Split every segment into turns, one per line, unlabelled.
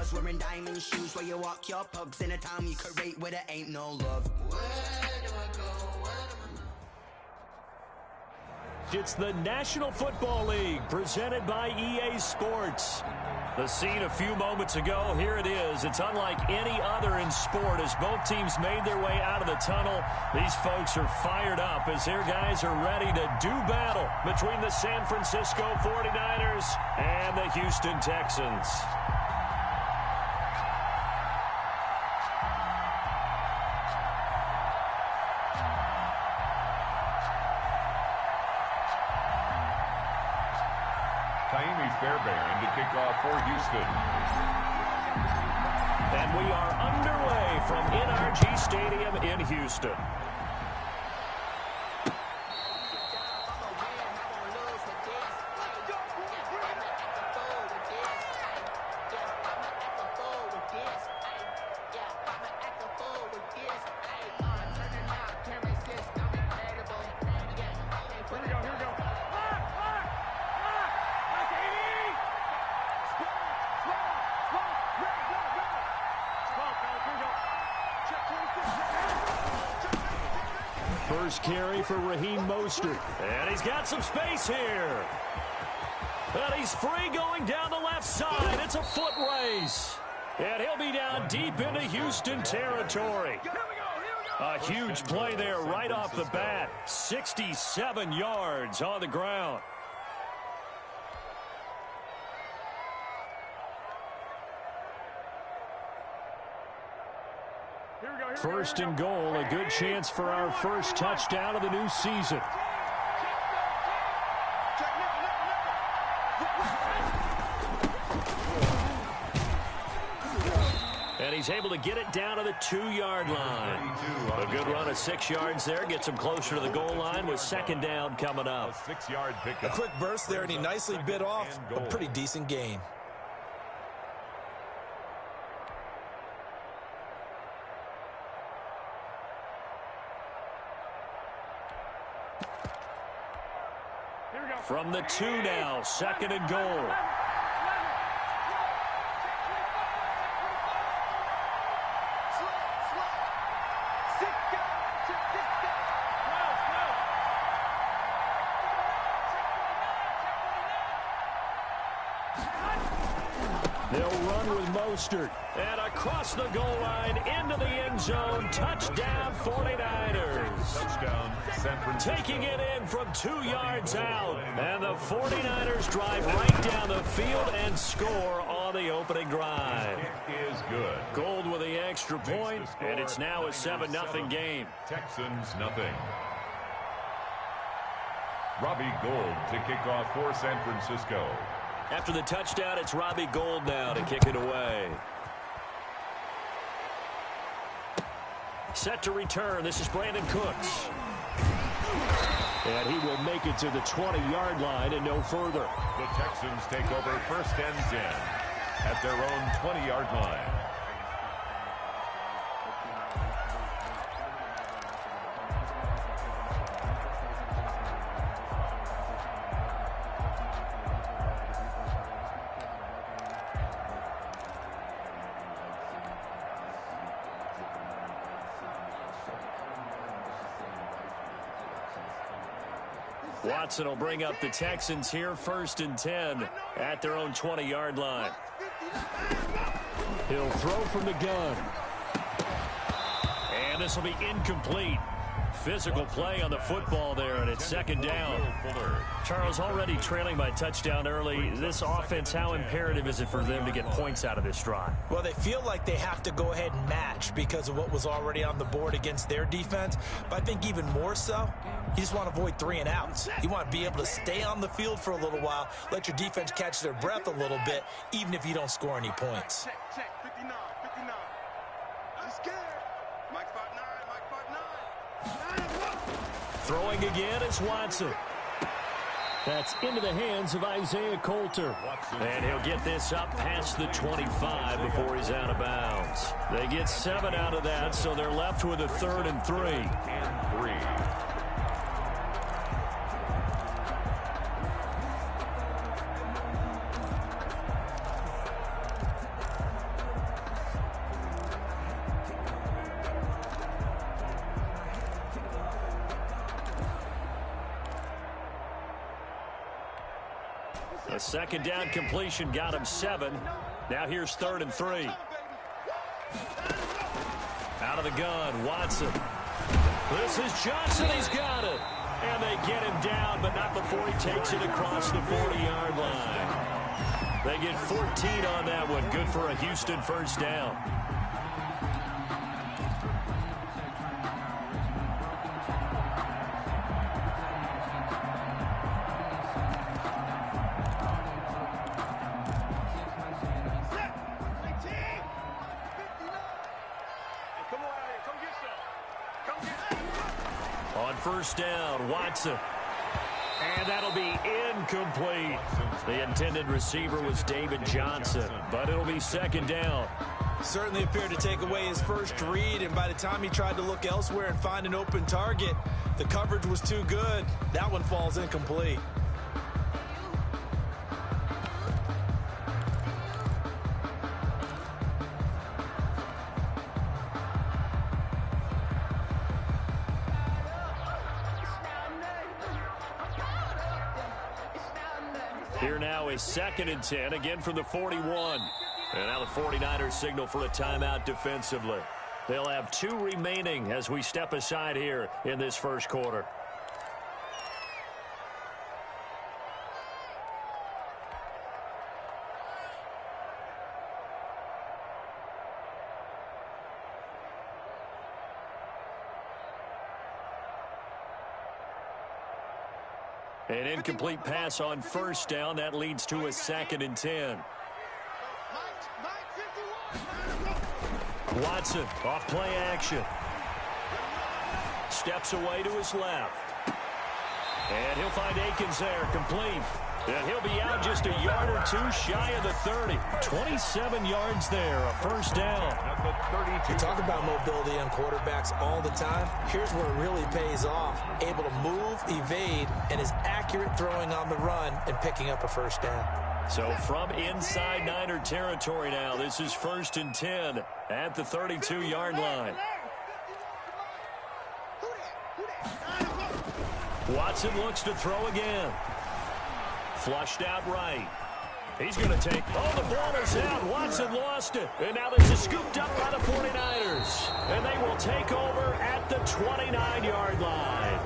bars, wearing diamond shoes. Where you walk your pugs in a town you create where there ain't no love. Where do I go?
It's the National Football League presented by EA Sports. The scene a few moments ago, here it is. It's unlike any other in sport as both teams made their way out of the tunnel. These folks are fired up as their guys are ready to do battle between the San Francisco 49ers and the Houston Texans.
Fairbairn to kick off for Houston.
And we are underway from NRG Stadium in Houston. First carry for Raheem Mostert. And he's got some space here. And he's free going down the left side. It's a foot race. And he'll be down deep into Houston territory. A huge play there right off the bat. 67 yards on the ground. First and goal, a good chance for our first touchdown of the new season. And he's able to get it down to the 2-yard line. A good run of 6 yards there. Gets him closer to the goal line with second down coming up.
A quick burst there, and he nicely bit off a pretty decent gain.
From the 2 now, second and goal. They'll run with Mostert. And across the goal line, into the end zone. Touchdown, 49ers.
Touchdown, San Francisco.
Taking it in from 2 yards out. And the 49ers drive right down the field and score on the opening drive.
It is good.
Gold with the extra point, and it's now a 7-0 game.
Texans, nothing. Robbie Gould to kick off for San Francisco.
After the touchdown, it's Robbie Gould now to kick it away. Set to return. This is Brandon Cooks. And he will make it to the 20-yard line and no further.
The Texans take over first and 10 at their own 20-yard line.
Watson will bring up the Texans here, first and 10 at their own 20-yard line. He'll throw from the gun. And this will be incomplete. Physical play on the football there, and it's second down. Charles, already trailing by touchdown early. This offense, how imperative is it for them to get points out of this drive?
Well, they feel like they have to go ahead and match because of what was already on the board against their defense. But I think even more so, you just want to avoid 3 and outs. You want to be able to stay on the field for a little while, let your defense catch their breath a little bit, even if you don't score any points.
Check, 59. I'm scared. Mike 5'9", Mike 5'9".
Throwing again is Watson. That's into the hands of Isaiah Coulter. And he'll get this up past the 25 before he's out of bounds. They get 7 out of that, so they're left with a 3rd and 3. A second down completion got him 7. Now here's 3rd and 3. Out of the gun, Watson. This is Johnson. He's got it. And they get him down, but not before he takes it across the 40-yard line. They get 14 on that one. Good for a Houston first down. On first down, Watson. And that'll be incomplete. The intended receiver was David Johnson, but it'll be second down.
Certainly appeared to take away his first read, and by the time he tried to look elsewhere and find an open target, the coverage was too good. That one falls incomplete.
Here now is 2nd and 10, again from the 41. And now the 49ers signal for a timeout defensively. They'll have 2 remaining as we step aside here in this first quarter. An incomplete pass on first down. That leads to a 2nd and 10. Watson off play action. Steps away to his left. And he'll find Akins there, complete. And he'll be out just a yard or 2 shy of the 30. 27 yards there, a first down.
You talk about mobility on quarterbacks all the time. Here's where it really pays off. Able to move, evade, and is accurate throwing on the run and picking up a first down.
So from inside Niner territory now, this is 1st and 10 at the 32-yard line. Watson looks to throw again. Flushed out right. He's going to take... Oh, the ball is out. Watson lost it. And now this is scooped up by the 49ers. And they will take over at the 29-yard line.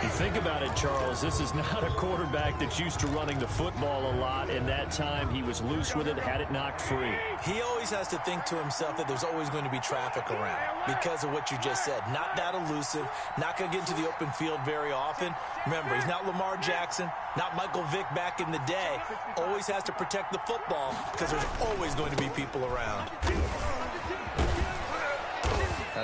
You think about it, Charles, this is not a quarterback that's used to running the football a lot, and that time he was loose with it, had it knocked free.
He always has to think to himself that there's always going to be traffic around because of what you just said. Not that elusive, not going to get into the open field very often. Remember, he's not Lamar Jackson, not Michael Vick back in the day. Always has to protect the football because there's always going to be people around.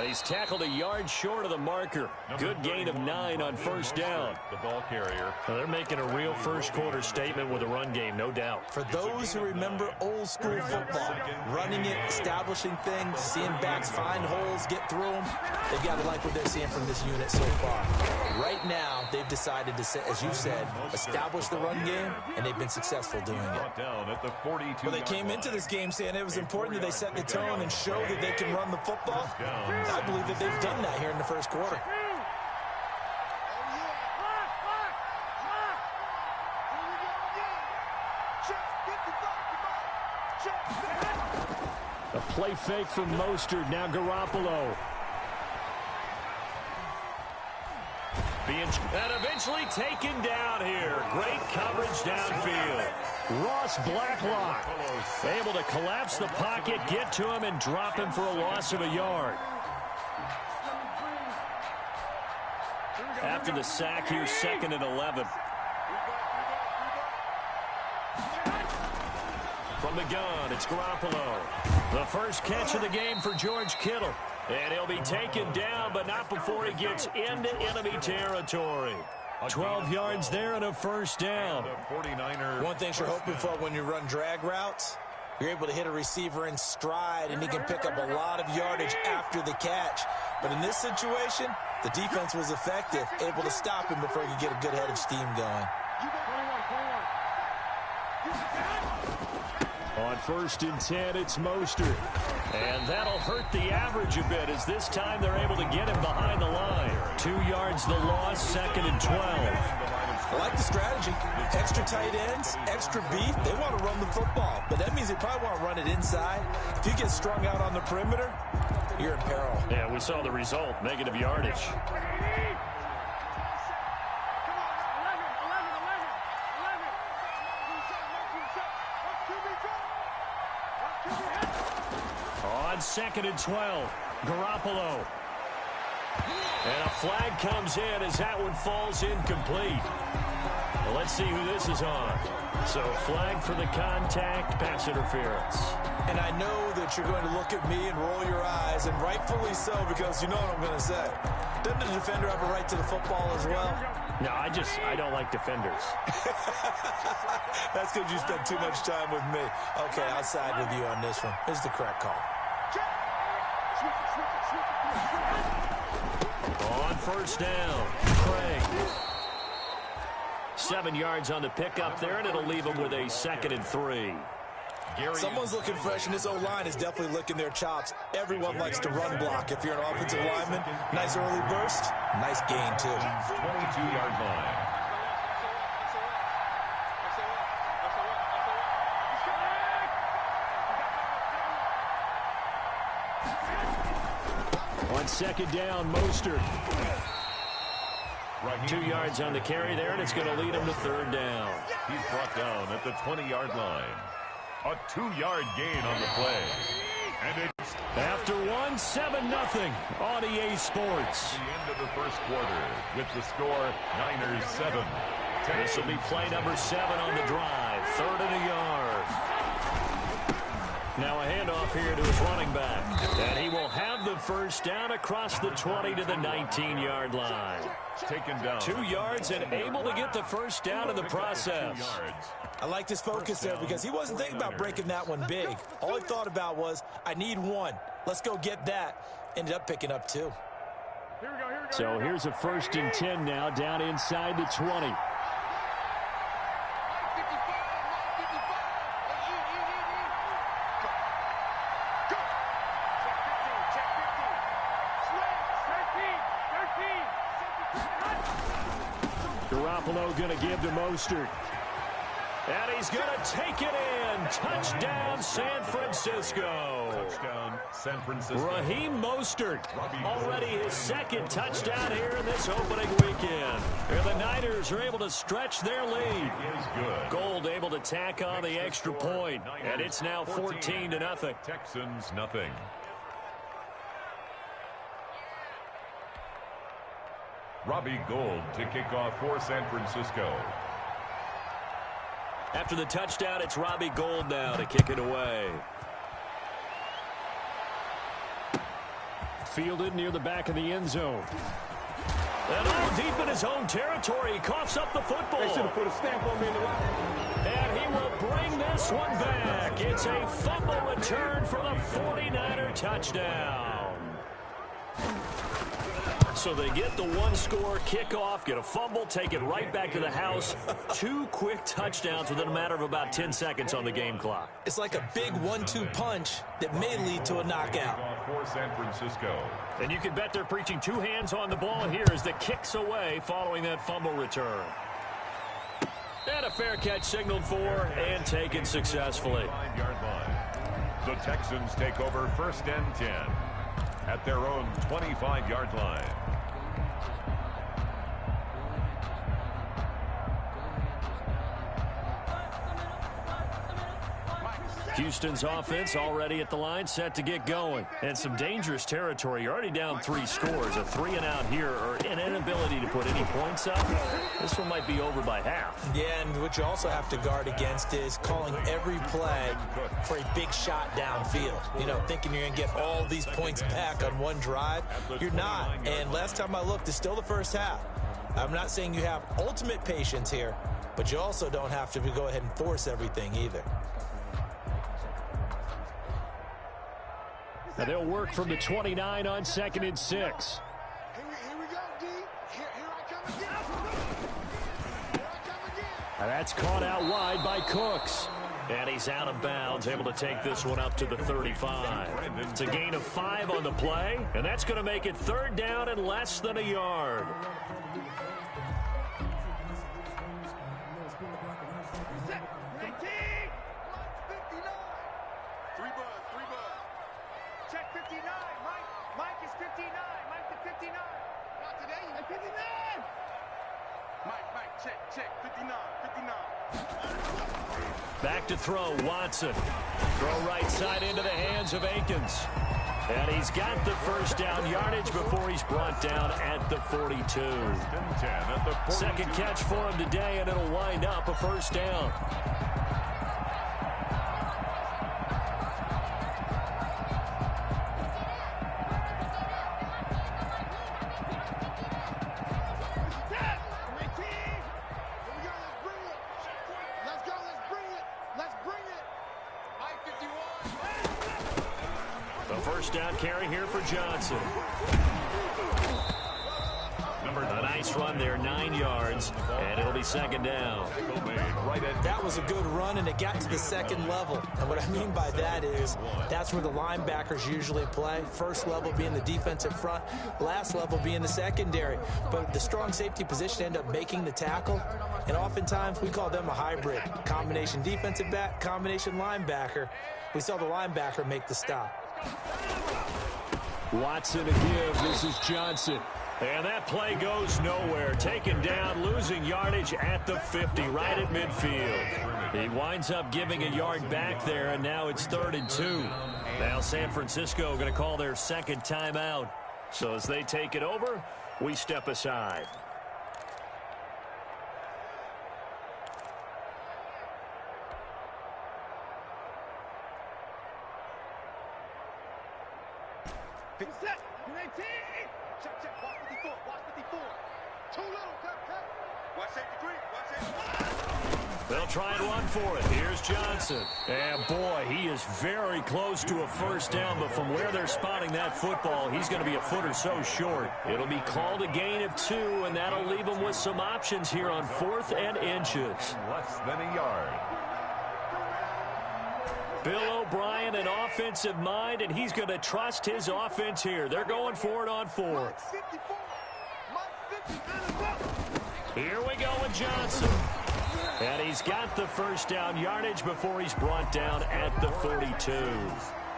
He's tackled a yard short of the marker. Good gain of 9 on first down.
The ball carrier.
Well, they're making a real first quarter statement with a run game, no doubt.
For those who remember old school football, running it, establishing things, seeing backs find holes, get through them, they've got to like what they're seeing from this unit so far. Right now, they've decided to, as you said, establish the run game, and they've been successful doing it.
Down at the 42.
Well, they came into this game saying it was important that they set the tone and show that they can run the football. I believe that they've done that here in the first quarter.
A play fake from Mostert. Now Garoppolo. And eventually taken down here. Great coverage downfield. Ross Blacklock able to collapse the pocket, get to him, and drop him for a loss of a yard. After the sack, here's 2nd and 11. From the gun, it's Garoppolo. The first catch of the game for George Kittle. And he'll be taken down, but not before he gets into enemy territory. 12 yards there and a first down.
One thing you're hoping for when you run drag routes, you're able to hit a receiver in stride, and he can pick up a lot of yardage after the catch. But in this situation, the defense was effective, able to stop him before he could get a good head of steam going.
On 1st and 10, it's Mostert. And that'll hurt the average a bit as this time they're able to get him behind the line. 2 yards the loss, 2nd and 12.
I like the strategy. Extra tight ends, extra beef. They want to run the football, but that means they probably want to run it inside. If you get strung out on the perimeter, you're in peril.
Yeah, we saw the result, negative yardage. On 2nd and 12, Garoppolo. And a flag comes in as that one falls incomplete. Well, let's see who this is on. So, flag for the contact, pass interference.
And I know that you're going to look at me and roll your eyes, and rightfully so, because you know what I'm going to say. Doesn't the defender have a right to the football as well?
No, I don't like defenders.
That's because you spent too much time with me. Okay, I'll side with you on this one. Here's the correct call.
On first down, Craig. 7 yards on the pickup there, and it'll leave him with a 2nd and 3.
Someone's looking fresh, and this O-line is definitely licking their chops. Everyone likes to run block. If you're an offensive lineman, nice early burst, nice gain, too.
22-yard line.
On 2nd down, Mostert. 2 yards on the carry there, and it's going to lead him to 3rd down.
He's brought down at the 20-yard line. A 2-yard gain on the play. And it's
after 7-0 on EA Sports.
the end of the first quarter with the score Niners 7.
This will be play number 7 on the drive. 3rd and a yard. Now a handoff here to his running back. And he will have the first down across the 20 to the 19-yard line.
Taken down.
2 yards and able to get the first down in the process.
I like his focus there because he wasn't thinking about breaking that one big. All he thought about was, I need 1. Let's go get that. Ended up picking up 2.
So here's a 1st and 10 now down inside the 20. Garoppolo going to give to Mostert. And he's going to take it in. Touchdown, San Francisco.
Touchdown, San Francisco.
Raheem Mostert, already his 2nd touchdown here in this opening weekend. And the Niners are able to stretch their lead.
Is good.
Gold able to tack on the extra point. And it's now 14-0.
Texans nothing. Robbie Gould to kick off for San Francisco.
After the touchdown, it's Robbie Gould now to kick it away. Fielded near the back of the end zone. And all deep in his own territory, he coughs up the football.
They should have put a stamp on me in the line.
And he will bring this one back. It's a fumble return for the 49er touchdown. So they get the 1-score kickoff, get a fumble, take it right back to the house. 2 quick touchdowns within a matter of about 10 seconds on the game clock.
It's like a big 1-2 punch that may lead to a knockout.
For San Francisco.
And you can bet they're preaching 2 hands on the ball here as the kick's away following that fumble return. And a fair catch signaled for and taken successfully.
5-yard line. The Texans take over 1st and 10 at their own 25-yard line.
Houston's offense already at the line, set to get going. And some dangerous territory. You're already down 3 scores. A 3-and-out here, or an inability to put any points up. This one might be over by half.
Yeah, and what you also have to guard against is calling every play for a big shot downfield. You know, thinking you're going to get all these points back on one drive. You're not. And last time I looked, it's still the first half. I'm not saying you have ultimate patience here, but you also don't have to go ahead and force everything either.
Now they'll work from the 29 on 2nd and 6.
Here we go, D. Here I come again. Here I come again.
And that's caught out wide by Cooks. And he's out of bounds, able to take this one up to the 35. It's a gain of 5 on the play, and that's going to make it 3rd down and less than a yard.
Three bud. Check 59. Mike is 59. Mike to 59. Not today. At 59. Mike, check. 59.
Back to throw, Watson. Throw right side into the hands of Akins. And he's got the first down yardage before he's brought down at the 42. Second catch for him today, and it'll wind up a first down. Down carry here for Johnson. A nice run there, 9 yards, and it'll be second down.
That was a good run, and it got to the second level. And what I mean by that is that's where the linebackers usually play. First level being the defensive front, last level being the secondary. But the strong safety position ended up making the tackle, and oftentimes we call them a hybrid. Combination defensive back, combination linebacker. We saw the linebacker make the stop.
Watson to give. This is Johnson. And that play goes nowhere. Taken down, losing yardage at the 50, right at midfield. He winds up giving a yard back there, and now it's 3rd and 2. Now San Francisco going to call their second timeout. So as they take it over, we step aside.
Set. 19. Check. Watch 54. Too little. Cut. Watch safety green.
They'll try and run for it. Here's Johnson. And boy, he is very close to a first down, but from where they're spotting that football, he's going to be a foot or so short. It'll be called a gain of 2, and that'll leave him with some options here on 4th and inches.
Less than a yard.
Bill O'Brien, an offensive mind, and he's going to trust his offense here. They're going for it on 4. Here we go with Johnson. And he's got the first down yardage before he's brought down at the 42.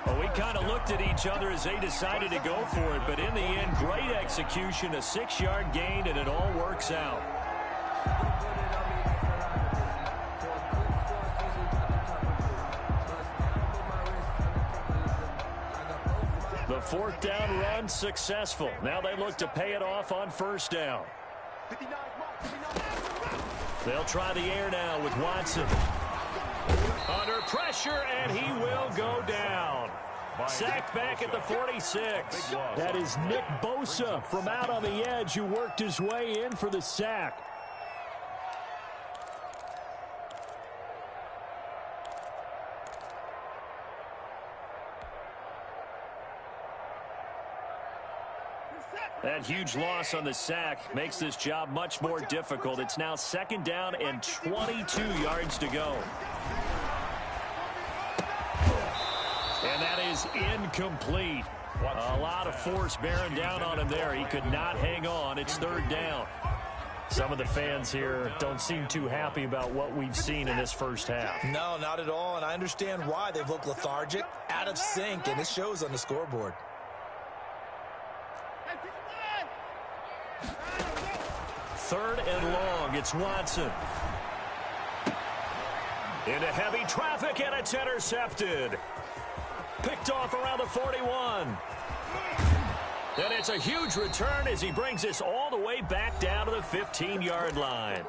Well, we kind of looked at each other as they decided to go for it, but in the end, great execution, a 6-yard gain, and it all works out. The 4th down run successful. Now they look to pay it off on first down. They'll try the air now with Watson. Under pressure, and he will go down. Sacked back at the 46. That is Nick Bosa from out on the edge who worked his way in for the sack. That huge loss on the sack makes this job much more difficult. It's now 2nd down and 22 yards to go. And that is incomplete. A lot of force bearing down on him there. He could not hang on. It's 3rd down. Some of the fans here don't seem too happy about what we've seen in this first half.
No, not at all, and I understand why. They've looked lethargic, out of sync, and it shows on the scoreboard.
3rd and long. It's Watson. Into heavy traffic, and it's intercepted. Picked off around the 41. And it's a huge return as he brings us all the way back down to the 15-yard line.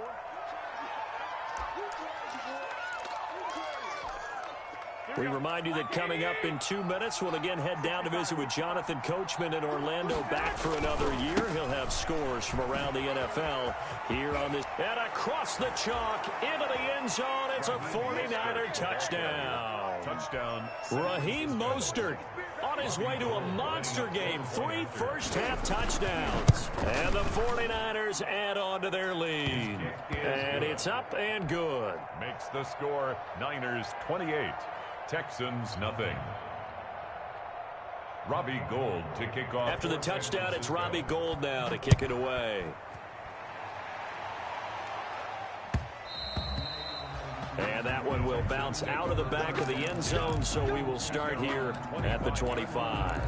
We remind you that coming up in 2 minutes, we'll again head down to visit with Jonathan Coachman in Orlando, back for another year. He'll have scores from around the NFL here on this. And across the chalk, into the end zone, it's a 49er touchdown.
Touchdown.
Raheem Mostert on his way to a monster game. 3 first-half touchdowns. And the 49ers add on to their lead. And it's up and good.
Makes the score Niners 28. Texans nothing. Robbie Gould to kick off.
After the touchdown, it's Robbie Gould now to kick it away. And that one will bounce out of the back of the end zone, so we will start here at the 25.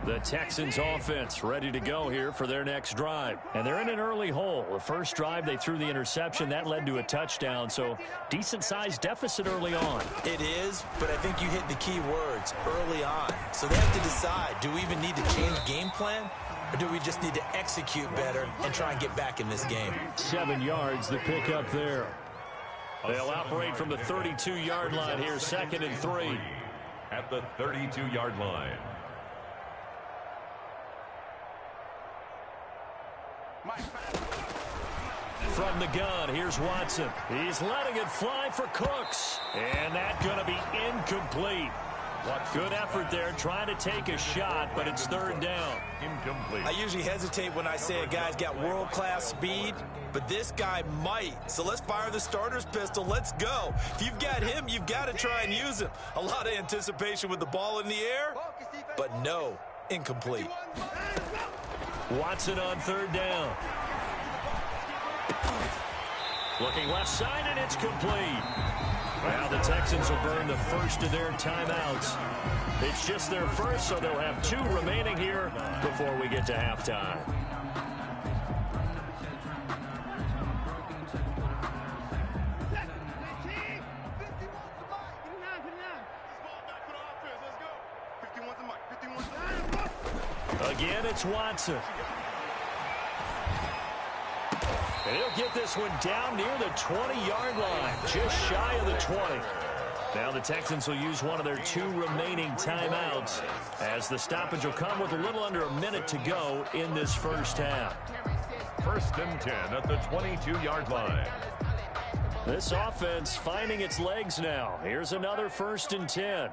The Texans offense ready to go here for their next drive. And they're in an early hole. The first drive, they threw the interception. That led to a touchdown. So decent-sized deficit early on.
It is, but I think you hit the key words, early on. So they have to decide, do we even need to change game plan? Or do we just need to execute better and try and get back in this game?
7 yards, the pickup there. They'll operate from the 32-yard line here, 2nd and 3.
At the 32-yard line.
From the gun, here's Watson. He's letting it fly for Cooks. And that's going to be incomplete. Good effort there, trying to take a shot, but it's 3rd down.
Incomplete.
I usually hesitate when I say a guy's got world-class speed, but this guy might. So let's fire the starter's pistol. Let's go. If you've got him, you've got to try and use him. A lot of anticipation with the ball in the air, but no, incomplete.
Watson on 3rd down. Looking left side, and it's complete. Now the Texans will burn the first of their timeouts. It's just their first, so they'll have 2 remaining here before we get to halftime. Again, it's Watson. And he'll get this one down near the 20-yard line, just shy of the 20. Now the Texans will use one of their 2 remaining timeouts as the stoppage will come with a little under a minute to go in this first half.
1st and 10 at the 22-yard line.
This offense finding its legs now. Here's another 1st and 10.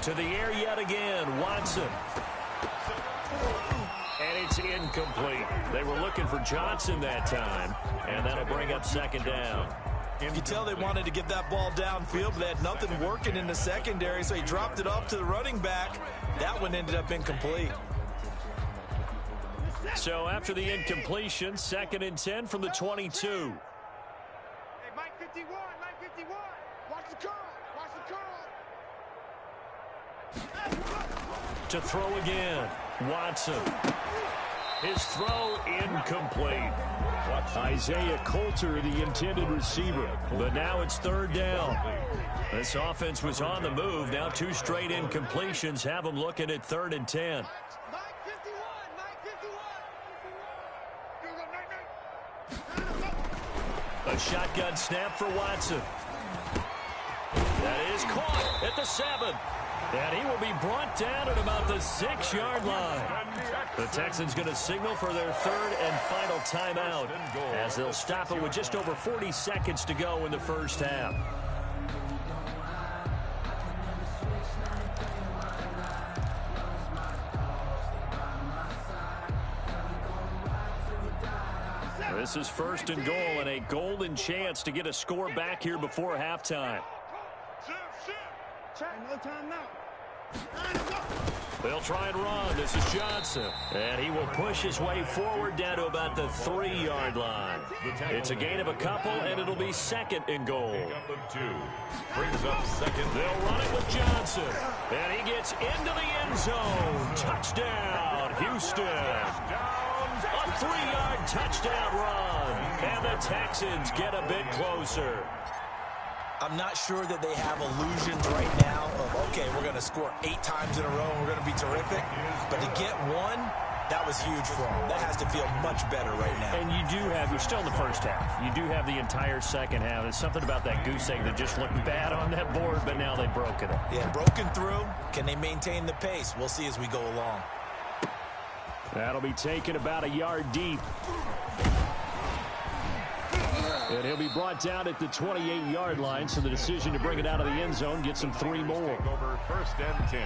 To the air yet again, Watson. And it's incomplete. They were looking for Johnson that time, and that'll bring up 2nd down.
You can tell they wanted to get that ball downfield, but they had nothing working in the secondary, so he dropped it off to the running back. That one ended up incomplete.
So after the incompletion, 2nd and 10 from the 22.
Hey, Mike 51, Mike 51. Watch the curl, watch the curl.
To throw again, Watson. His throw incomplete. Isaiah Coulter, the intended receiver. But now it's 3rd down. This offense was on the move. Now 2 straight incompletions have them looking at 3rd and 10. A shotgun snap for Watson. That is caught at the 7. And he will be brought down at about the 6-yard line. The Texans going to signal for their 3rd and final timeout as they'll stop it with just over 40 seconds to go in the first half. This is 1st and goal and a golden chance to get a score back here before halftime.
No timeout.
They'll try and run. This is Johnson. And he will push his way forward down to about the 3-yard line. It's a gain of a couple, and it'll be 2nd and goal.
Up of 2. Brings up 2nd.
They'll run it with Johnson. And he gets into the end zone. Touchdown, Houston. A 3-yard touchdown run. And the Texans get a bit closer.
I'm not sure that they have illusions right now of, okay, we're going to score 8 times in a row and we're going to be terrific. But to get one, that was huge for them. That has to feel much better right now.
And you're still in the first half. You do have the entire second half. There's something about that goose egg that just looked bad on that board, but now they've broken it.
Yeah, broken through. Can they maintain the pace? We'll see as we go along.
That'll be taken about a yard deep. And he'll be brought down at the 28-yard line, so the decision to bring it out of the end zone gets him 3 more.
Take over 1st and 10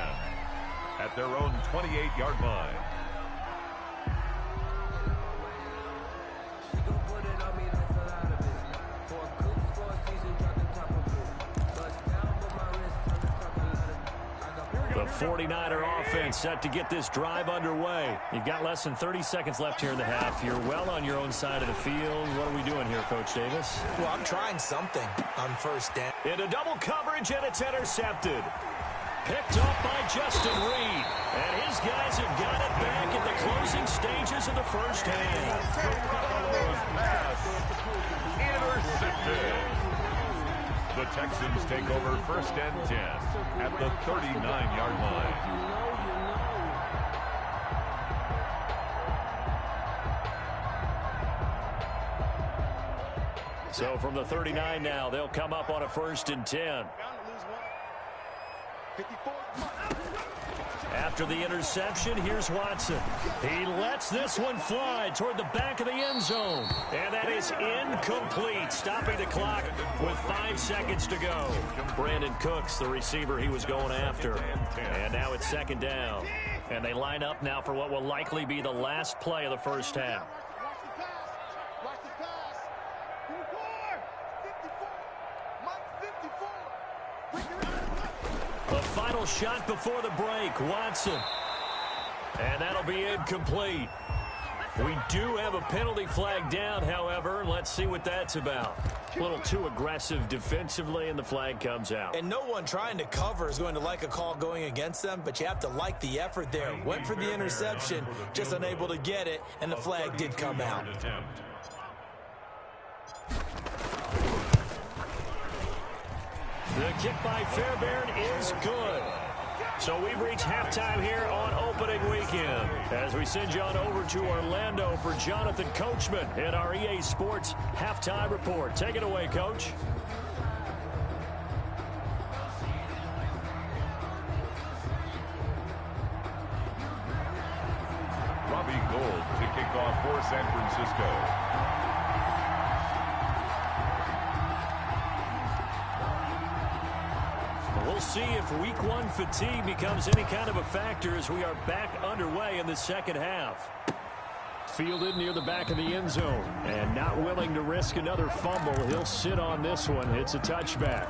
at their own 28-yard line.
The 49er offense set to get this drive underway. You've got less than 30 seconds left here in the half. You're well on your own side of the field. What are we doing here, Coach Davis?
Well, I'm trying something on first down.
Into double coverage, and it's intercepted. Picked off by Justin Reed. And his guys have got it back at the closing stages of the first half.
Intercepted. The Texans take over first and 10 at the 39-yard line.
So from the 39 now, they'll come up on a first and 10. After the interception, here's Watson. He lets this one fly toward the back of the end zone. And that is incomplete, stopping the clock with 5 seconds to go. Brandon Cooks, the receiver he was going after. And now it's second down. And they line up now for what will likely be the last play of the first half. The final shot before the break, Watson. And that'll be incomplete. We do have a penalty flag down, however. Let's see what that's about. A little too aggressive defensively, and the flag comes out.
And no one trying to cover is going to like a call going against them, but you have to like the effort there. Went for the interception, just unable to get it, and the flag did come out.
The kick by Fairbairn is good. So we've reached halftime here on opening weekend as we send you on over to Orlando for Jonathan Coachman in our EA Sports halftime report. Take it away, Coach.
Robbie Gould to kick off for San Francisco.
We'll see if week one fatigue becomes any kind of a factor as we are back underway in the second half. Fielded near the back of the end zone and not willing to risk another fumble. He'll sit on this one. It's a touchback.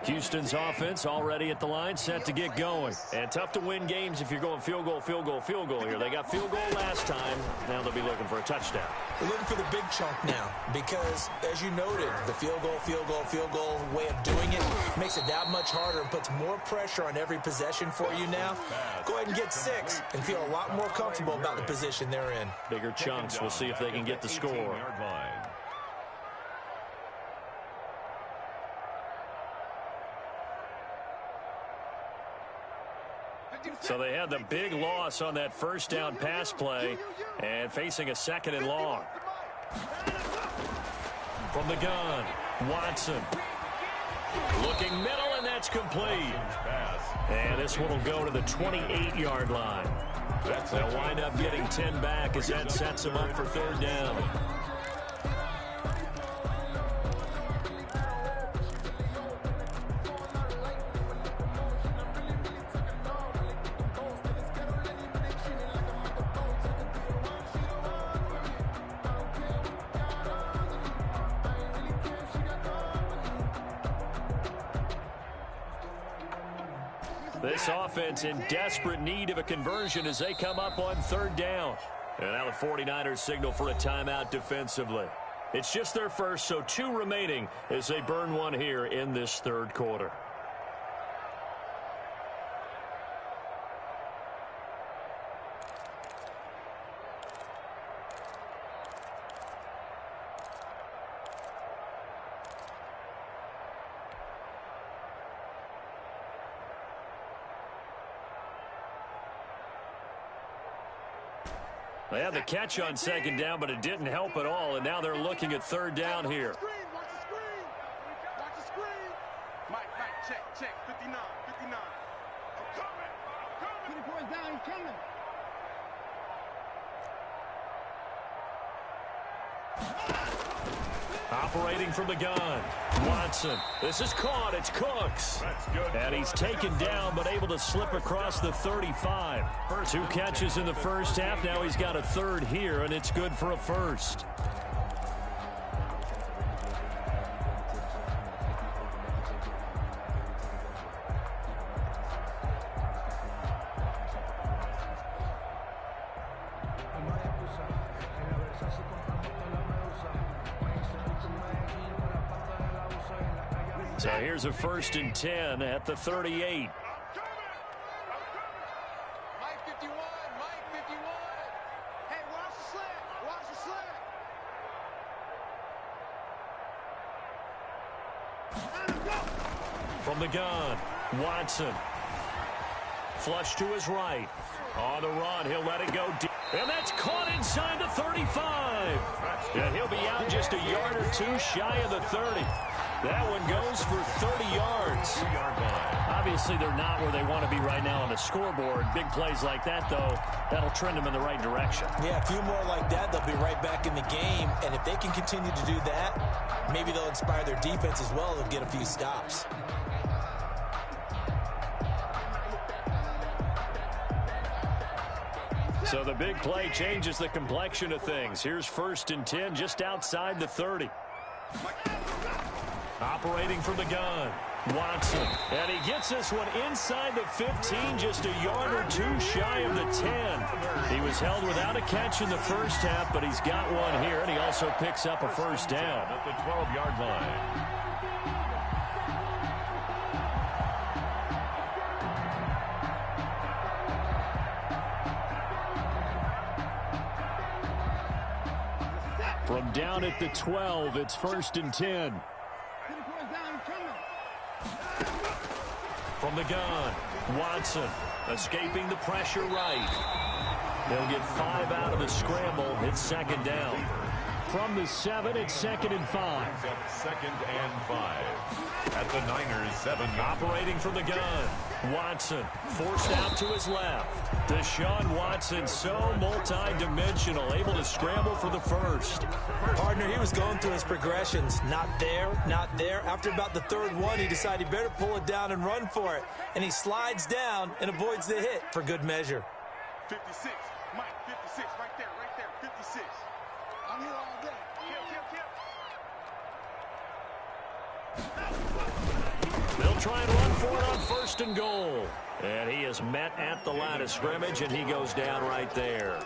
Houston's offense already at the line, set to get going. And tough to win games if you're going field goal, field goal, field goal here. They got field goal last time. Now they'll be looking for a touchdown.
They're looking for the big chunk now because, as you noted, the field goal way of doing it makes it that much harder and puts more pressure on every possession for you now. Go ahead and get 6 and feel a lot more comfortable about the position they're in.
Bigger chunks. We'll see if they can get the score. So they had the big loss on that first down pass play and facing a second and long. From the gun, Watson. Looking middle, and that's complete. And this one will go to the 28-yard line. They'll wind up getting 10 back as that sets them up for third down. This offense in desperate need of a conversion as they come up on third down. And now the 49ers signal for a timeout defensively. It's just their first, so 2 remaining as they burn one here in this third quarter. They had the catch on second down, but it didn't help at all, and now they're looking at third down here.
Watch the screen. Mike, check. 59. I'm coming. 24 is down, he's coming.
Operating from the gun, Watson. This is caught. It's Cooks. And he's taken down, but able to slip across the 35. 2 catches in the first half. Now he's got a third here, and it's good for a first. So here's a 1st and 10 at the 38.
Mike 51, Mike 51. Hey, watch the slant, watch the slant.
From the gun, Watson. Flush to his right. On the run, he'll let it go deep. And that's caught inside the 35. And he'll be out just a yard or 2 shy of the 30. That one goes for 30 yards. Obviously, they're not where they want to be right now on the scoreboard. Big plays like that, though, that'll trend them in the right direction.
Yeah, a few more like that, they'll be right back in the game. And if they can continue to do that, maybe they'll inspire their defense as well. They'll get a few stops.
So the big play changes the complexion of things. Here's 1st and 10 just outside the 30. Operating from the gun, Watson. And he gets this one inside the 15, just a yard or 2 shy of the 10. He was held without a catch in the first half, but he's got one here, and he also picks up a first down.
At the 12-yard line.
From down at the 12, it's 1st and 10. From the gun, Watson escaping the pressure right. They'll get 5 out of the scramble. It's 2nd down. From the 7, it's 2nd and 5.
2nd and 5. At the Niners 7.
Operating from the gun, Watson forced out to his left. Deshaun Watson, so multi-dimensional, able to scramble for the first.
Partner, he was going through his progressions. Not there, not there. After about the 3rd one, he decided he better pull it down and run for it. And he slides down and avoids the hit for good measure.
56, Mike, 56, right there, 56. I'm here all day.
They'll try and run for it on 1st and goal. And he is met at the line of scrimmage, and he goes down right there.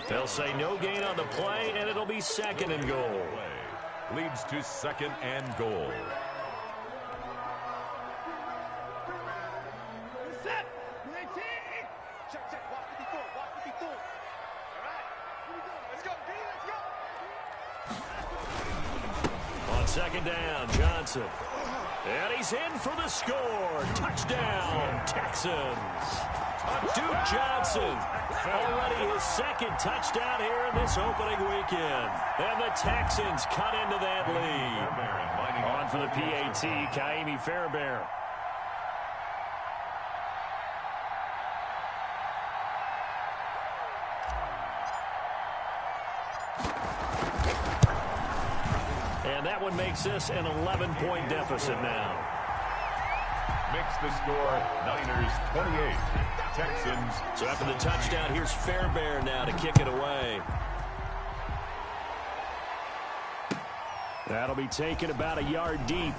They'll say no gain on the play, and it'll be 2nd and goal.
Leads to 2nd and goal.
Set, 19. Check, walk 54, walk 54. All right, here we go. Let's go, D, let's go.
On 2nd down, Johnson. And he's in for the score. Touchdown, Texans. Duke Johnson, already his 2nd touchdown here in this opening weekend. And the Texans cut into that lead. On for the PAT, Kaimi Fairbairn. And that one makes this an 11-point deficit now.
Makes the score Niners 28, Texans.
So after the touchdown, here's Fairbairn now to kick it away. That'll be taken about a yard deep.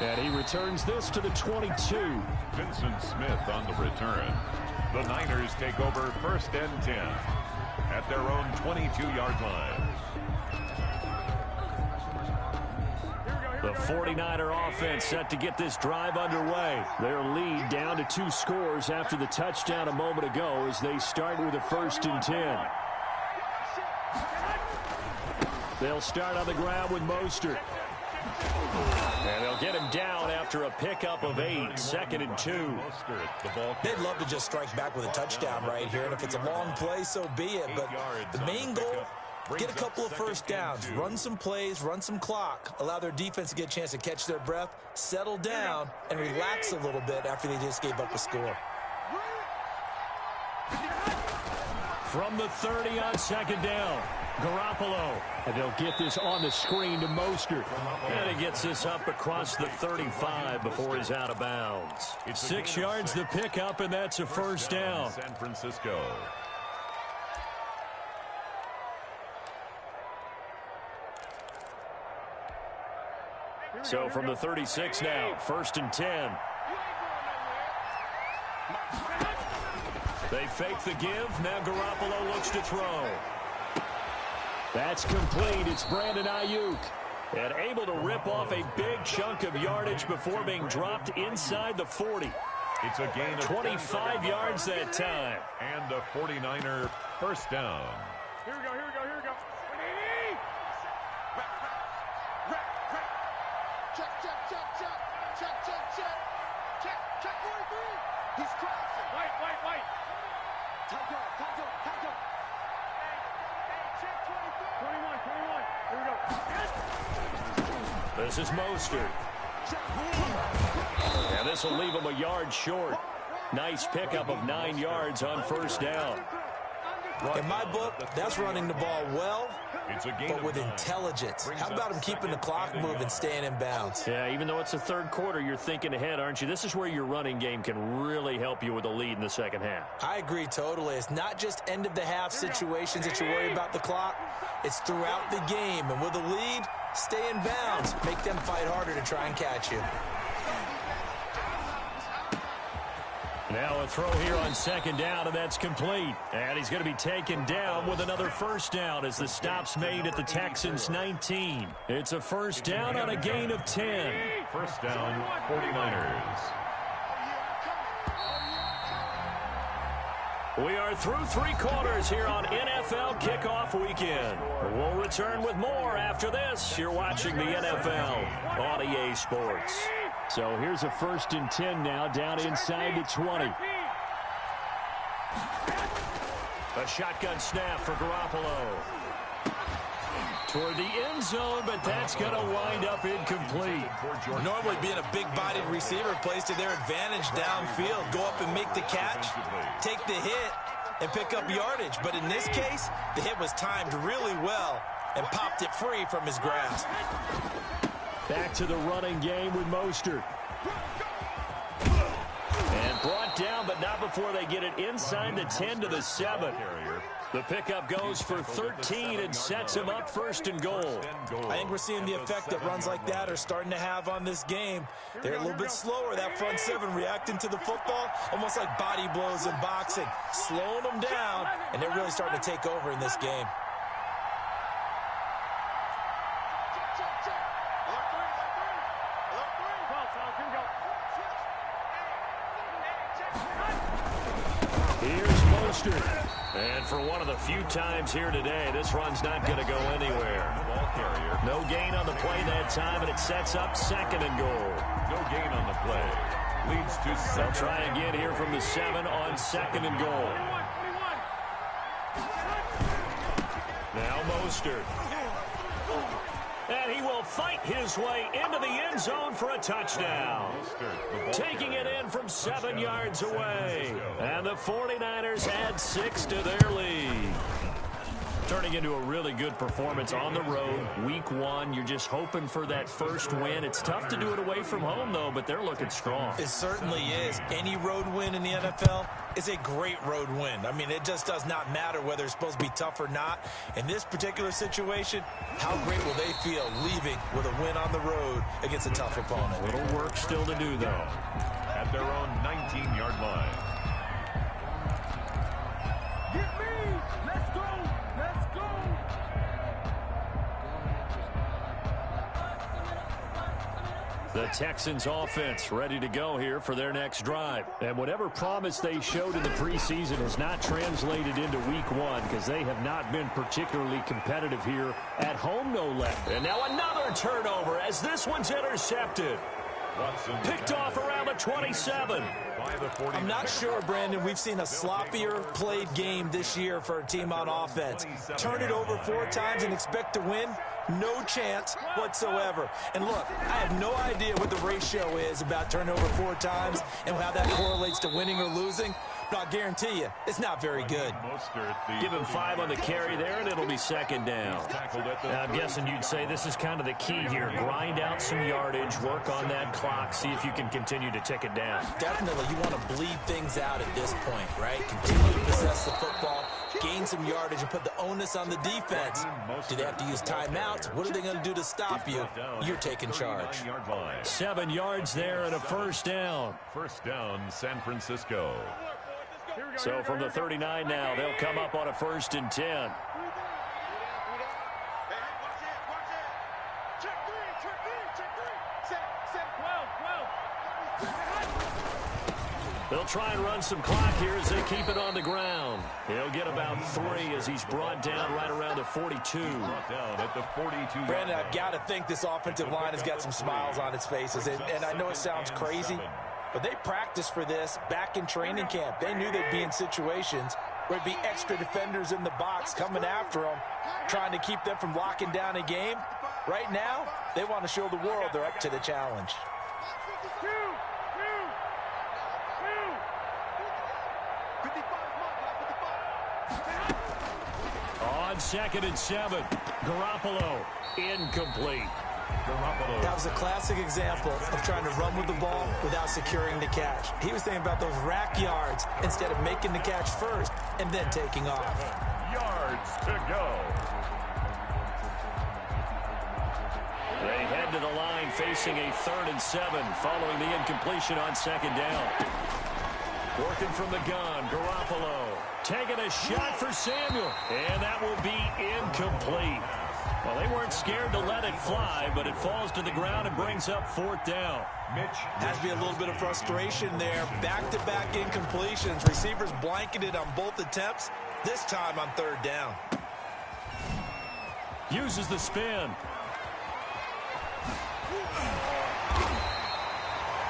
And he returns this to the 22.
Vincent Smith on the return. The Niners take over 1st and 10 at their own 22-yard line.
The 49er offense set to get this drive underway. Their lead down to 2 scores after the touchdown a moment ago as they start with a 1st and 10. They'll start on the ground with Mostert. And they'll get him down after a pickup of 8, 2nd and 2.
They'd love to just strike back with a touchdown right here, and if it's a long play, so be it. But the main goal, get a couple of first downs, run some plays, run some clock, allow their defense to get a chance to catch their breath, settle down, and relax a little bit after they just gave up a score.
From the 30 on second down, Garoppolo. And they'll get this on the screen to Mostert. And he gets this up across the 35 before he's out of bounds. 6 yards the pickup, and that's a first down.
San Francisco.
So from the 36 now, 1st and 10. They fake the give. Now Garoppolo looks to throw. That's complete. It's Brandon Ayuk. And able to rip off a big chunk of yardage before being dropped inside the 40.
It's a gain of
25 yards that time.
And a 49er first down.
Here we go. Check 43. He's crossing. Wait. Time go. Hey, check 24. 21. Here we go.
This is Mostert. And this will leave him a yard short. Nice pickup of 9 yards on first down.
In my book, that's running the ball well,
It's a gain
but with intelligence. How about him keeping the clock moving, staying in bounds?
Yeah, even though it's the third quarter, you're thinking ahead, aren't you? This is where your running game can really help you with a lead in the second half.
I agree totally. It's not just end-of-the-half situations that you worry about the clock. It's throughout the game. And with a lead, stay in bounds. Make them fight harder to try and catch you.
Now a throw here on second down, and that's complete. And he's going to be taken down with another first down as the stop's made at the Texans' 19. It's a first down on a gain of 10.
First down, 49ers.
We are through 3 quarters here on NFL Kickoff Weekend. We'll return with more after this. You're watching the NFL on EA Sports. So here's a 1st and 10 now, down inside the 20. A shotgun snap for Garoppolo. Toward the end zone, but that's going to wind up incomplete.
Normally being a big-bodied receiver plays to their advantage downfield. Go up and make the catch, take the hit, and pick up yardage. But in this case, the hit was timed really well and popped it free from his grasp.
Back to the running game with Mostert. And brought down, but not before they get it inside the 10 to the 7. The pickup goes for 13 and sets him up 1st and goal.
I think we're seeing the effect that runs like that are starting to have on this game. They're a little bit slower, that front 7, reacting to the football, almost like body blows in boxing, slowing them down, and they're really starting to take over in this game.
Here's Mostert. And for one of the few times here today, this run's not going to go anywhere. No gain on the play that time, and it sets up 2nd and goal.
No gain on the play. Leads to 7.
They'll try again here from the 7 on 2nd and goal. Now Mostert. And he will fight his way into the end zone for a touchdown. Taking it in from 7 yards away. And the 49ers add 6 to their lead. Turning into a really good performance on the road. Week 1, you're just hoping for that first win. It's tough to do it away from home, though, but they're looking strong.
It certainly is. Any road win in the NFL is a great road win. I mean, it just does not matter whether it's supposed to be tough or not. In this particular situation, how great will they feel leaving with a win on the road against a tough opponent?
A little work still to do, though.
At their own 19-yard line.
Get me! Let's go! Let's go!
The Texans offense ready to go here for their next drive. And whatever promise they showed in the preseason has not translated into week 1 because they have not been particularly competitive here at home, no less. And now another turnover as this one's intercepted. Picked off around the 27.
I'm not sure, Brandon, we've seen a sloppier played game this year for a team on offense. Turn it over 4 times and expect to win? No chance whatsoever. And look, I have no idea what the ratio is about turning over 4 times and how that correlates to winning or losing. but I'll guarantee you, it's not very good.
Give him 5 on the carry there, and it'll be second down. I'm guessing you'd say this is kind of the key here. Grind out some yardage, work on that clock, see if you can continue to tick it down.
Definitely, you want to bleed things out at this point, right? Continue to possess the football, gain some yardage, and put the onus on the defense. Do they have to use timeouts? What are they going to do to stop you? You're taking charge.
7 yards there and a first down.
First down, San Francisco.
So from the 39 now, they'll come up on a 1st and 10. They'll try and run some clock here as they keep it on the ground. He'll get about 3 as he's brought down right around the 42.
Brought down at the 42.
Brandon, I've got to think this offensive line has got some smiles on its faces. And I know it sounds crazy, but they practiced for this back in training camp. They knew they'd be in situations where there'd be extra defenders in the box coming after them, trying to keep them from locking down a game. Right now, they want to show the world they're up to the challenge.
On 2nd and 7, Garoppolo, incomplete.
That was a classic example of trying to run with the ball without securing the catch. He was thinking about those rack yards instead of making the catch first and then taking off.
Yards to go.
They head to the line facing a 3rd and 7 following the incompletion on 2nd down. Working from the gun, Garoppolo taking a shot for Samuel, and that will be incomplete. Well, they weren't scared to let it fly, but it falls to the ground and brings up 4th down.
Has to be a little bit of frustration there. Back-to-back incompletions. Receivers blanketed on both attempts, this time on 3rd down.
Uses the spin.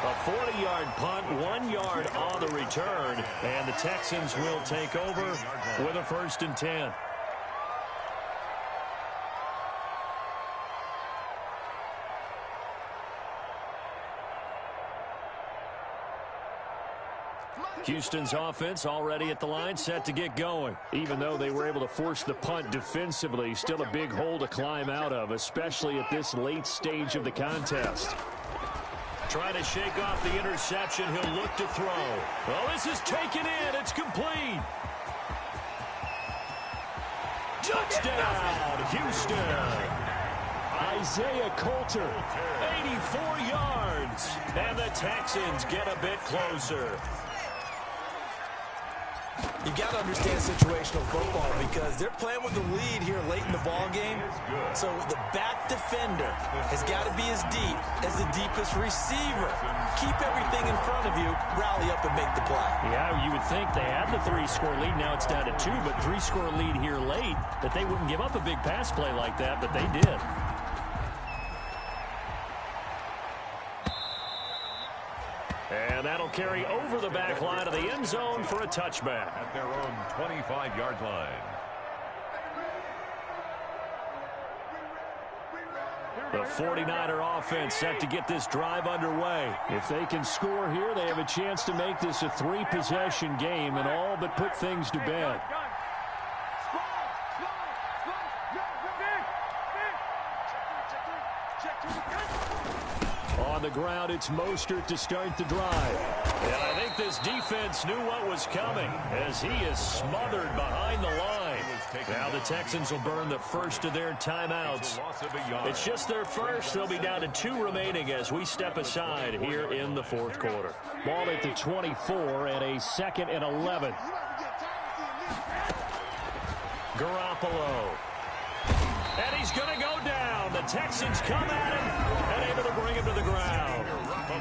A 40-yard punt, 1 yard on the return, and the Texans will take over with a 1st and 10. Houston's offense already at the line, set to get going. Even though they were able to force the punt defensively, still a big hole to climb out of, especially at this late stage of the contest. Trying to shake off the interception. He'll look to throw. Well, this is taken in. It's complete. Touchdown, Houston. Isaiah Coulter, 84 yards. And the Texans get a bit closer.
You've got to understand situational football because they're playing with the lead here late in the ball game. So the back defender has got to be as deep as the deepest receiver. Keep everything in front of you, rally up and make the play.
Yeah, you would think they had the 3-score lead. Now it's down to 2, but 3-score lead here late, that they wouldn't give up a big pass play like that, but they did. And that'll carry over the back line of the end zone for a touchback.
At their own 25-yard line.
The 49er offense set to get this drive underway. If they can score here, they have a chance to make this a 3-possession game and all but put things to bed. On the ground, it's Mostert to start the drive. And I think this defense knew what was coming as he is smothered behind the line. Now the Texans will burn the first of their timeouts. It's just their first. They'll be down to 2 remaining as we step aside here in the 4th quarter. Ball at the 24 and a 2nd and 11. Garoppolo. And he's going to go down. The Texans come at him and able to bring him to the ground.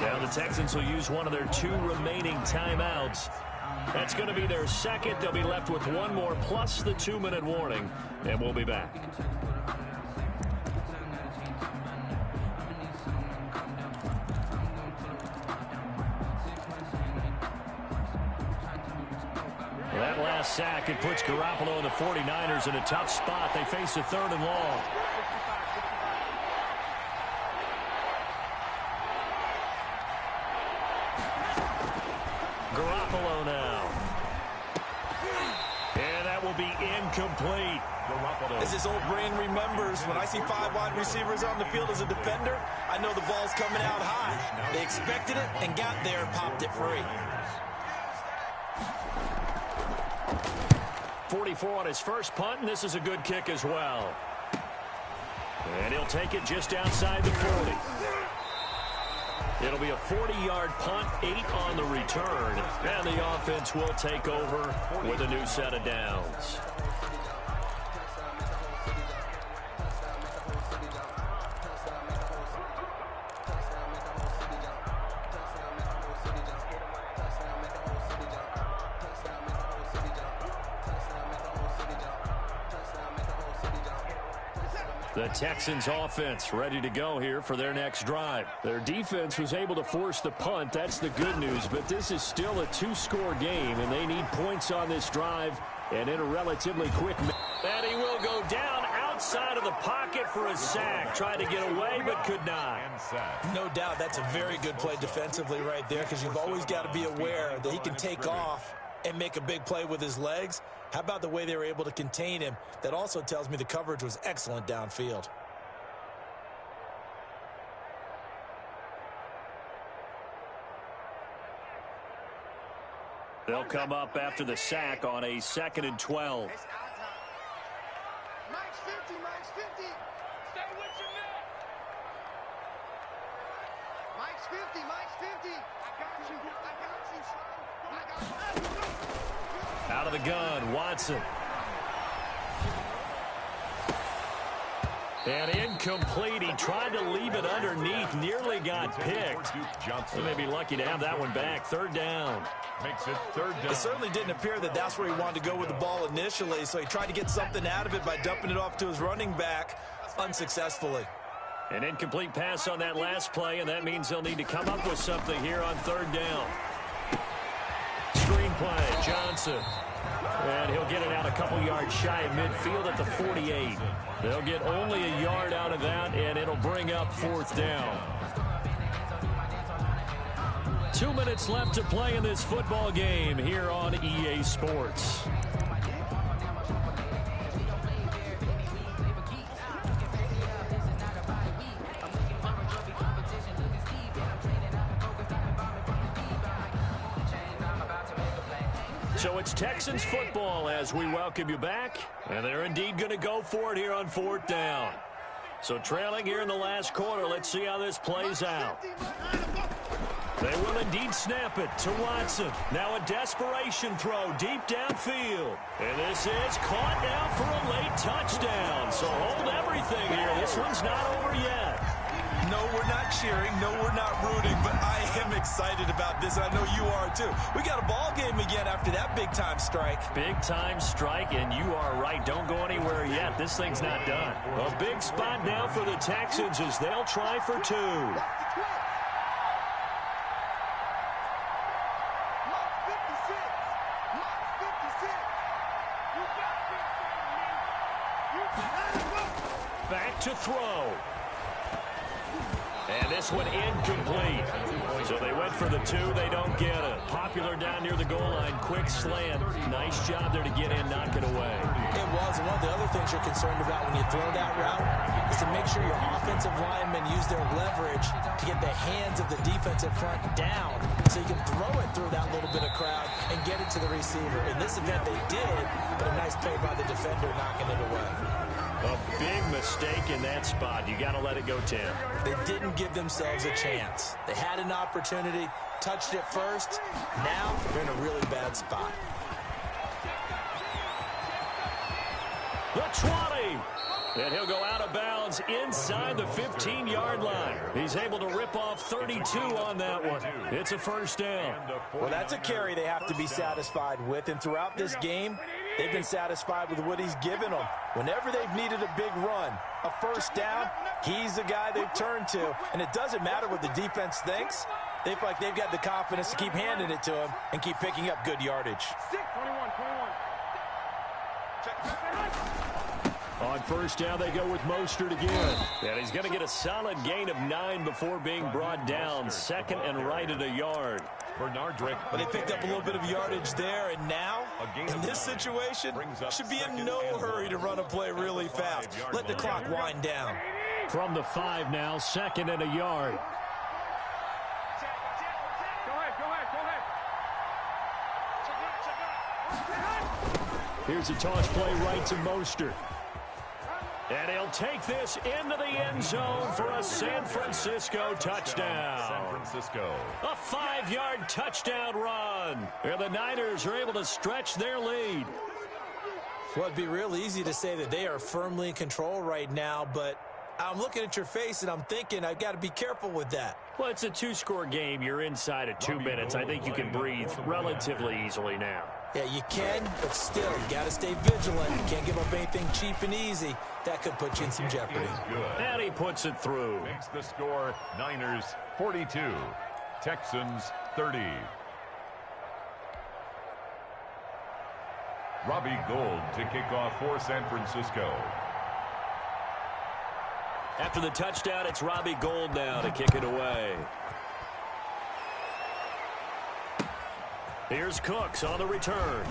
Now the Texans will use one of their 2 remaining timeouts. That's going to be their 2nd. They'll be left with 1 more plus the 2-minute warning, and we'll be back. That last sack, it puts Garoppolo and the 49ers in a tough spot. They face a 3rd and long. Garoppolo now. will be incomplete.
As this old brain remembers, when I see 5 wide receivers on the field as a defender, I know the ball's coming out high. They expected it and got there and popped it free.
44 on his first punt, and this is a good kick as well. And he'll take it just outside the 40. It'll be a 40-yard punt, 8 on the return, and the offense will take over with a new set of downs. The Texans offense ready to go here for their next drive. Their defense was able to force the punt. That's the good news, but this is still a 2-score game, and they need points on this drive and in a relatively quick manner. And he will go down outside of the pocket for a sack. Tried to get away, but could not.
No doubt that's a very good play defensively right there, because you've always got to be aware that he can take off and make a big play with his legs. How about the way they were able to contain him? That also tells me the coverage was excellent downfield.
They'll come up after the sack on a 2nd and 12.
Mike's 50, Mike's 50. Stay with your man. Mike's 50, Mike's 50. I got you, son. I got you.
Out of the gun, Watson. And incomplete. He tried to leave it underneath, nearly got picked. They may be lucky to have that one back. 3rd down.
Makes it 3rd down.
It certainly didn't appear that that's where he wanted to go with the ball initially, so he tried to get something out of it by dumping it off to his running back unsuccessfully.
An incomplete pass on that last play, and that means they'll need to come up with something here on 3rd down. Screen play, Johnson. And he'll get it out a couple yards shy of midfield at the 48. They'll get only a yard out of that, and it'll bring up 4th down. 2 minutes left to play in this football game here on EA Sports. So it's Texans football as we welcome you back, and they're indeed going to go for it here on 4th down. So trailing here in the last quarter, let's see how this plays out. They will indeed snap it to Watson. Now a desperation throw deep downfield. And this is caught now for a late touchdown. So hold everything here. This one's not over yet.
No, we're not cheering. No, we're not rooting. But I am excited about this. I know you are, too. We got a ball game again after that big-time strike.
Big-time strike, and you are right. Don't go anywhere yet. This thing's not done. A big spot now for the Texans as they'll try for 2. Back to throw. And this one incomplete. So they went for the 2. They don't get it. Popular down near the goal line. Quick slant. Nice job there to get in, knock it away.
It was. One of the other things you're concerned about when you throw that route is to make sure your offensive linemen use their leverage to get the hands of the defensive front down so you can throw it through that little bit of crowd and get it to the receiver. In this event, they did, but a nice play by the defender knocking it away.
A big mistake in that spot. You got to let it go, Tim.
They didn't give themselves a chance. They had an opportunity, touched it first. Now they're in a really bad spot.
The 20. And he'll go out of bounds inside the 15-yard line. He's able to rip off 32 on that one. It's a 1st down.
Well, that's a carry they have to be satisfied with. And throughout this game, they've been satisfied with what he's given them. Whenever they've needed a big run, a 1st down, he's the guy they've turned to. And it doesn't matter what the defense thinks. They feel like they've got the confidence to keep handing it to him and keep picking up good yardage.
21.
On 1st down, they go with Mostert again. And he's going to get a solid gain of 9 before being brought down. 2nd and right at a yard.
Bernard Drake.
But they picked up a little bit of yardage there, and now In this situation, should be in no hurry to run a play really fast. Let the clock wind down.
From the 5 now, 2nd and a yard. Here's a toss play right to Mostert. And he'll take this into the end zone for a San Francisco touchdown.
San Francisco.
A 5-yard touchdown run. And the Niners are able to stretch their lead.
Well, it'd be real easy to say that they are firmly in control right now, but I'm looking at your face and I'm thinking I've got to be careful with that.
Well, it's a 2-score game. You're inside of 2 minutes. I think you can breathe relatively easily now.
Yeah, you can, but still, you got to stay vigilant. You can't give up anything cheap and easy. That could put you in some jeopardy.
And he puts it through.
Makes the score Niners 42, Texans 30. Robbie Gould to kick off for San Francisco.
After the touchdown, it's Robbie Gould now to kick it away. Here's Cooks on the return.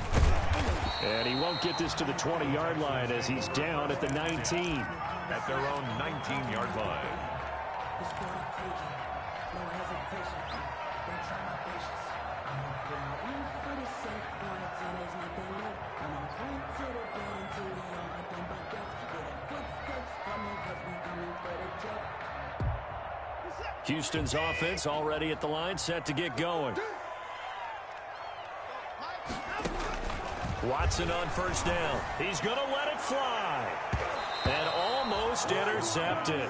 And he won't get this to the 20-yard line as he's down at the 19.
At their own 19-yard line.
Houston's offense already at the line, set to get going. Watson on first down. He's going to let it fly. And almost intercepted.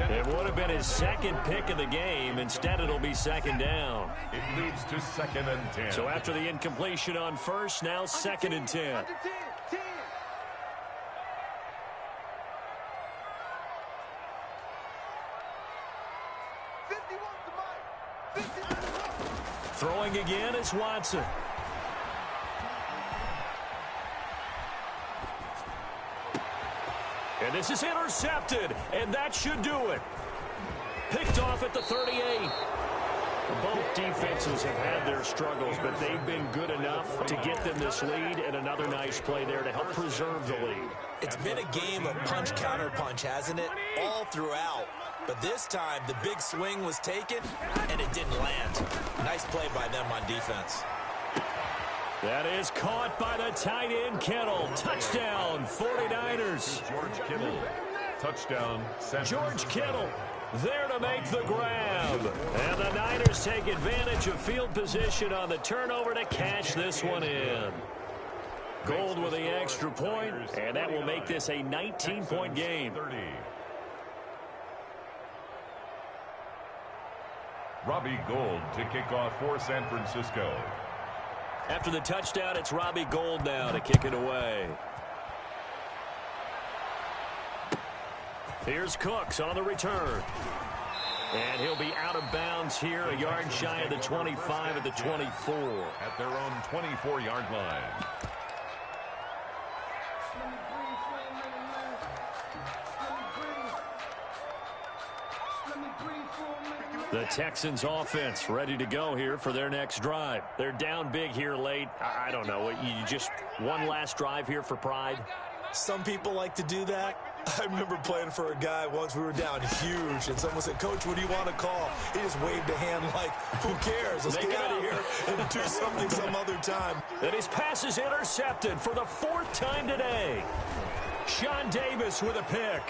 It would have been his second pick of the game. Instead, it'll be second down.
It leads to 2nd and 10.
So after the incompletion on first, now 2nd and 10. Throwing again is Watson. And this is intercepted, and that should do it. Picked off at the 38. Both defenses have had their struggles, but they've been good enough to get them this lead, and another nice play there to help preserve the lead.
It's been a game of punch-counter-punch, hasn't it? All throughout. But this time, the big swing was taken, and it didn't land. Nice play by them on defense.
That is caught by the tight end Kittle. Touchdown, 49ers.
George Kittle. Touchdown, San
George
Francisco.
Kittle there to make the grab. And the Niners take advantage of field position on the turnover to cash this one in. Gould with the extra point, and that will make this a 19-point game.
30. Robbie Gould to kick off for San Francisco.
After the touchdown, it's Robbie Gould now to kick it away. Here's Cooks on the return. And he'll be out of bounds here, a yard shy of the 25 at the 24.
At their own 24-yard line.
The Texans offense ready to go here for their next drive. They're down big here late. I don't know. You just one last drive here for pride?
Some people like to do that. I remember playing for a guy once. We were down huge, and someone said, "Coach, what do you want to call?" He just waved a hand like, who cares? Let's get out of here and do something some other time.
And his pass is intercepted for the 4th time today. Sean Davis with a pick.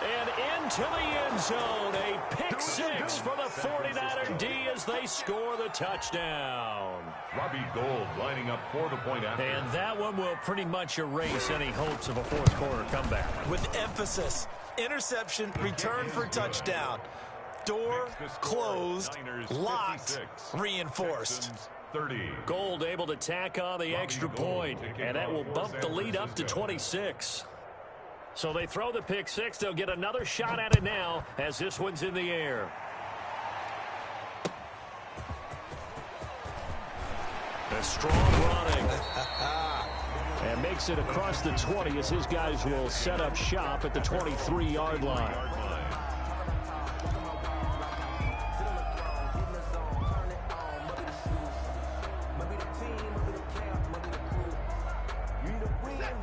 And into the end zone, a pick 6 for the 49er D as they score the touchdown.
Robbie Gould lining up for the point after.
And that one will pretty much erase any hopes of a fourth quarter comeback.
With emphasis, interception, return for touchdown. Door closed, locked, reinforced.
30.
Gould able to tack on the extra point, and that will bump the lead up to 26. So they throw the pick 6. They'll get another shot at it now as this one's in the air. A strong running. And makes it across the 20 as his guys will set up shop at the 23-yard line.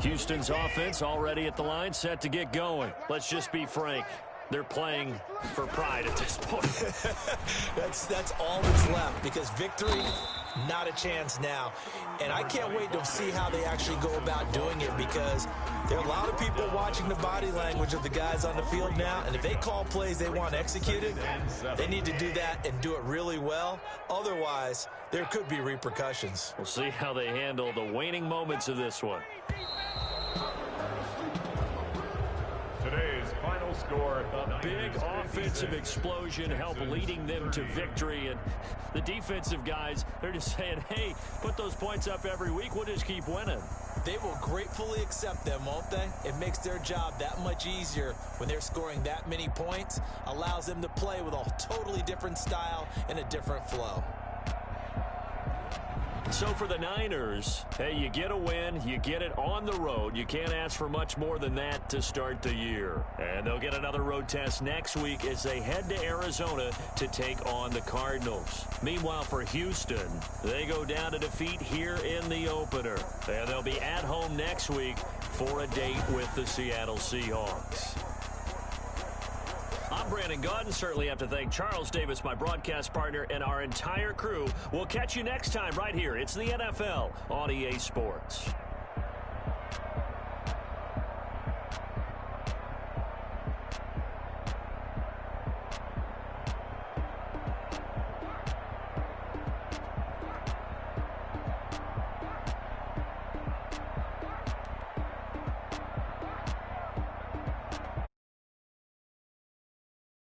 Houston's offense already at the line, set to get going. Let's just be frank. They're playing for pride at this point.
That's all that's left, because victory, not a chance now. And I can't wait to see how they actually go about doing it, because there are a lot of people watching the body language of the guys on the field now, and if they call plays they want executed, they need to do that and do it really well. Otherwise, there could be repercussions.
We'll see how they handle the waning moments of this one.
Today's final score.
A big offensive explosion helped leading them to victory. And the defensive guys, they're just saying, hey, put those points up every week. We'll just keep winning.
They will gratefully accept them, won't they? It makes their job that much easier when they're scoring that many points. Allows them to play with a totally different style and a different flow.
So for the Niners, hey, you get a win, you get it on the road. You can't ask for much more than that to start the year. And they'll get another road test next week as they head to Arizona to take on the Cardinals. Meanwhile, for Houston, they go down to defeat here in the opener. And they'll be at home next week for a date with the Seattle Seahawks. I'm Brandon Gaudin. Certainly have to thank Charles Davis, my broadcast partner, and our entire crew. We'll catch you next time right here. It's the NFL on EA Sports.